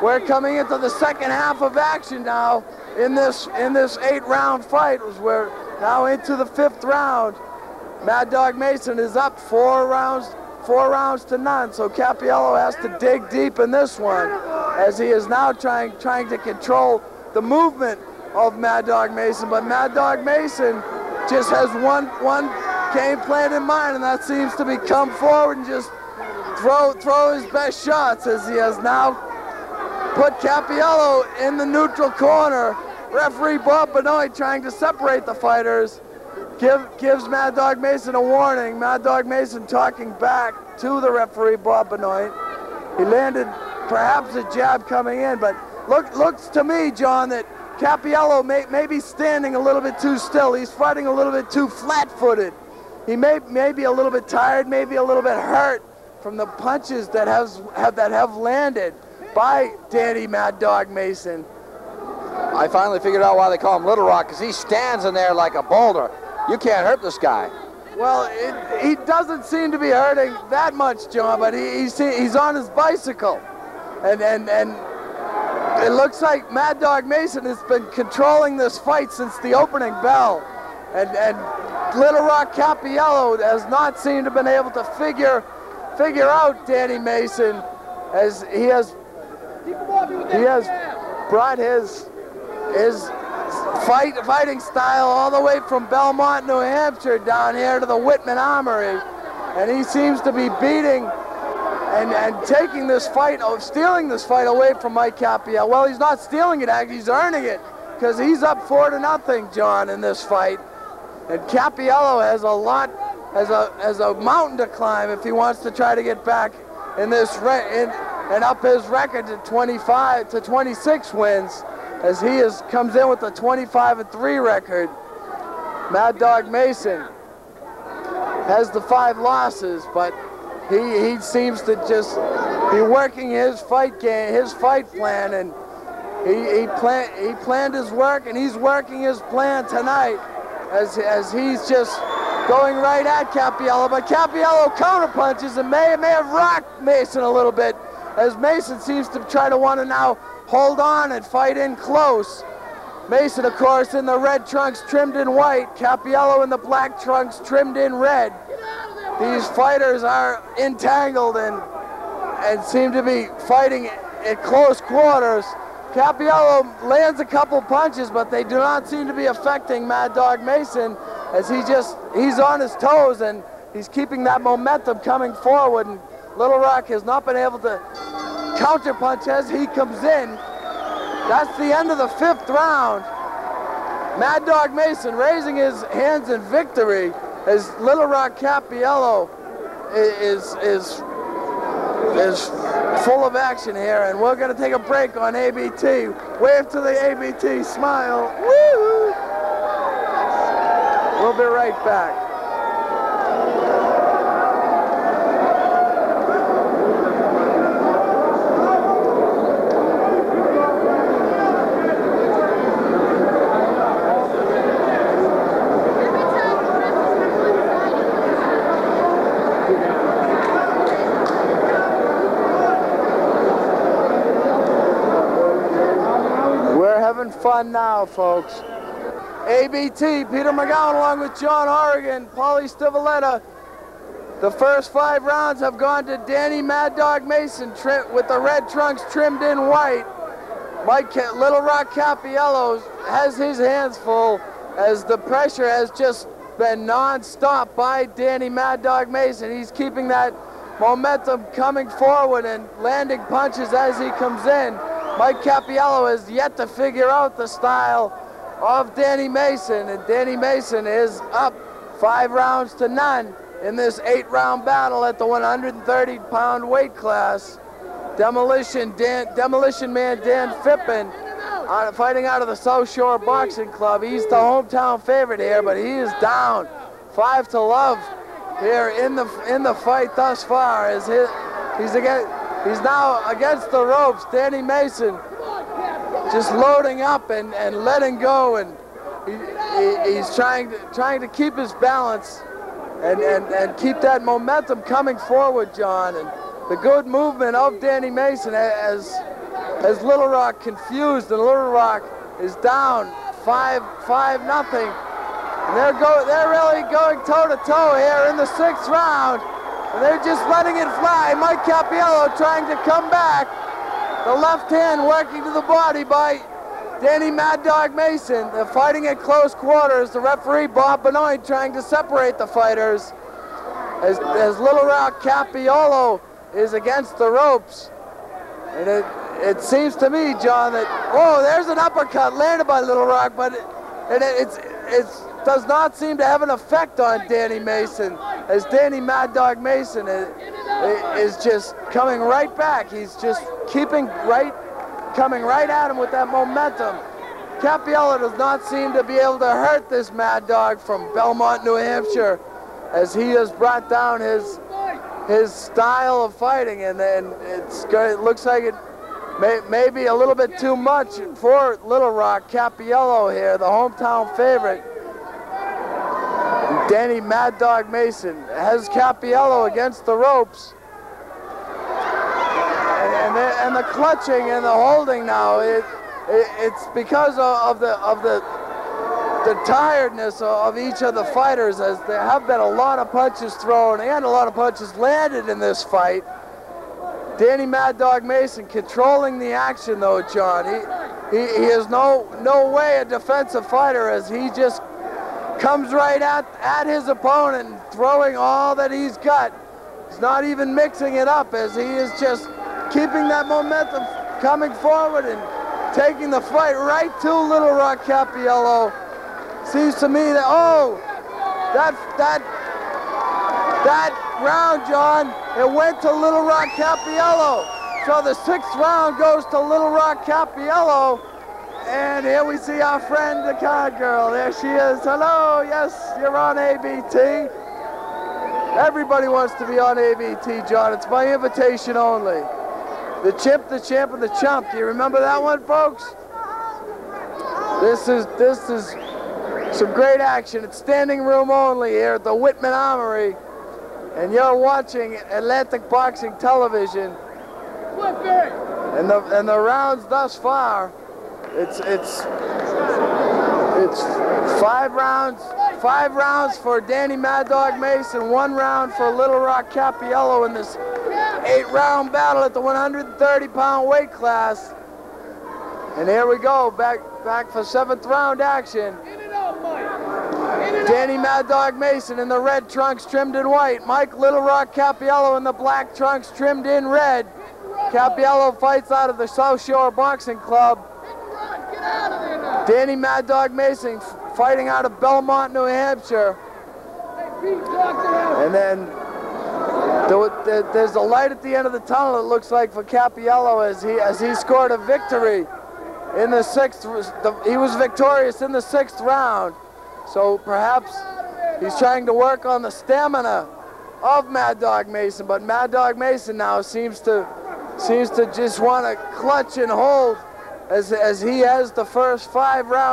We're coming into the second half of action now in this 8-round fight. We're now into the 5th round. Mad Dog Mason is up 4 rounds to none. So Capiello has to dig deep in this one, as he is now trying to control the movement of Mad Dog Mason. But Mad Dog Mason just has one game plan in mind, and that seems to be come forward and just throw his best shots, as he has now put Capiello in the neutral corner. Referee Bob Benoit, trying to separate the fighters, gives Mad Dog Mason a warning. Mad Dog Mason talking back to the referee Bob Benoit. He landed perhaps a jab coming in, but looks to me, John, that Capiello may be standing a little bit too still. He's fighting a little bit too flat-footed. He may be a little bit tired, maybe a little bit hurt from the punches that have landed by Danny Mad Dog Mason. I finally figured out why they call him Little Rock, because he stands in there like a boulder. You can't hurt this guy. Well, he doesn't seem to be hurting that much, John, but he's on his bicycle. And it looks like Mad Dog Mason has been controlling this fight since the opening bell. And Little Rock Capiello has not seemed to have been able to figure out Danny Mason, as he has brought his fighting style all the way from Belmont, New Hampshire, down here to the Whitman Armory, and he seems to be beating and taking this fight, stealing this fight away from Mike Capiello. Well, he's not stealing it, actually, he's earning it, because he's up 4-0, John, in this fight, and Capiello has a mountain to climb if he wants to try to get back in this and up his record to 26 wins, as he comes in with a 25-3 record. Mad Dog Mason has the 5 losses, but he seems to just be working his fight game, his fight plan, and he planned his work, and he's working his plan tonight, as he's just going right at Capiello. But Capiello counterpunches and may have rocked Mason a little bit, as Mason seems to try to want to now hold on and fight in close. Mason, of course, in the red trunks trimmed in white. Capiello in the black trunks trimmed in red. These fighters are entangled and seem to be fighting at close quarters. Capiello lands a couple punches, but they do not seem to be affecting Mad Dog Mason, as he's on his toes and he's keeping that momentum coming forward. And Little Rock has not been able to counterpunch as he comes in. That's the end of the 5th round. Mad Dog Mason raising his hands in victory, as Little Rock Capiello is full of action here, and we're going to take a break on ABT. Wave to the ABT, smile. Woo! We'll be right back. Fun now, folks. ABT, Peter McGowan along with John Horrigan, Paulie Stivaleta. The first 5 rounds have gone to Danny Mad Dog Mason with the red trunks trimmed in white. Little Rock Capiello has his hands full, as the pressure has just been non-stop by Danny Mad Dog Mason. He's keeping that momentum coming forward and landing punches as he comes in. Mike Capiello has yet to figure out the style of Danny Mason, and Danny Mason is up 5 rounds to none in this 8-round battle at the 130-pound weight class. Demolition Man Dan Phippen, fighting out of the South Shore Boxing Club. He's the hometown favorite here, but he is down 5-0 here in the fight thus far. As he's now against the ropes. Danny Mason just loading up and letting go, and he's trying to keep his balance and keep that momentum coming forward, John. And the good movement of Danny Mason has as Little Rock confused, and Little Rock is down 5-0. And they're really going toe-to-toe here in the 6th round. And they're just letting it fly. Mike Capiello trying to come back. The left hand working to the body by Danny Mad Dog Mason. They're fighting at close quarters. The referee, Bob Benoit, trying to separate the fighters. As Little Rock Capiello is against the ropes. And it seems to me, John, that, oh, there's an uppercut landed by Little Rock, but it does not seem to have an effect on Danny Mason, as Danny Mad Dog Mason is just coming right back. He's just coming right at him with that momentum. Capiello does not seem to be able to hurt this Mad Dog from Belmont, New Hampshire, as he has brought down his style of fighting, and then it looks like it may be a little bit too much for Little Rock Capiello here, the hometown favorite. Danny Mad Dog Mason has Capiello against the ropes, and the clutching and the holding now. It's because of the tiredness of each of the fighters, as there have been a lot of punches thrown and a lot of punches landed in this fight. Danny Mad Dog Mason controlling the action, though, John. He is no way a defensive fighter, as he just comes right at his opponent, throwing all that he's got. He's not even mixing it up, as he is just keeping that momentum, coming forward and taking the fight right to Little Rock Capiello. Seems to me that, oh, that round, John, it went to Little Rock Capiello. So the 6th round goes to Little Rock Capiello. And here we see our friend, the card girl. There she is. Hello, yes, you're on ABT. Everybody wants to be on ABT, John. It's by invitation only. The Chimp, the Champ, and the Chump. Do you remember that one, folks? This is some great action. It's standing room only here at the Whitman Armory. And you're watching Atlantic Boxing Television. And the rounds thus far, it's 5 rounds for Danny Mad Dog Mason, 1 round for Little Rock Capiello in this 8-round battle at the 130-pound weight class. And here we go, back for 7th round action. Danny Mad Dog Mason in the red trunks trimmed in white. Mike Little Rock Capiello in the black trunks trimmed in red. Capiello fights out of the South Shore Boxing Club. Danny Mad Dog Mason fighting out of Belmont, New Hampshire. And then there's a light at the end of the tunnel, it looks like, for Capiello, as he scored a victory in the 6th. He was victorious in the 6th round. So perhaps he's trying to work on the stamina of Mad Dog Mason, but Mad Dog Mason now seems to just want to clutch and hold as he has the first 5 rounds.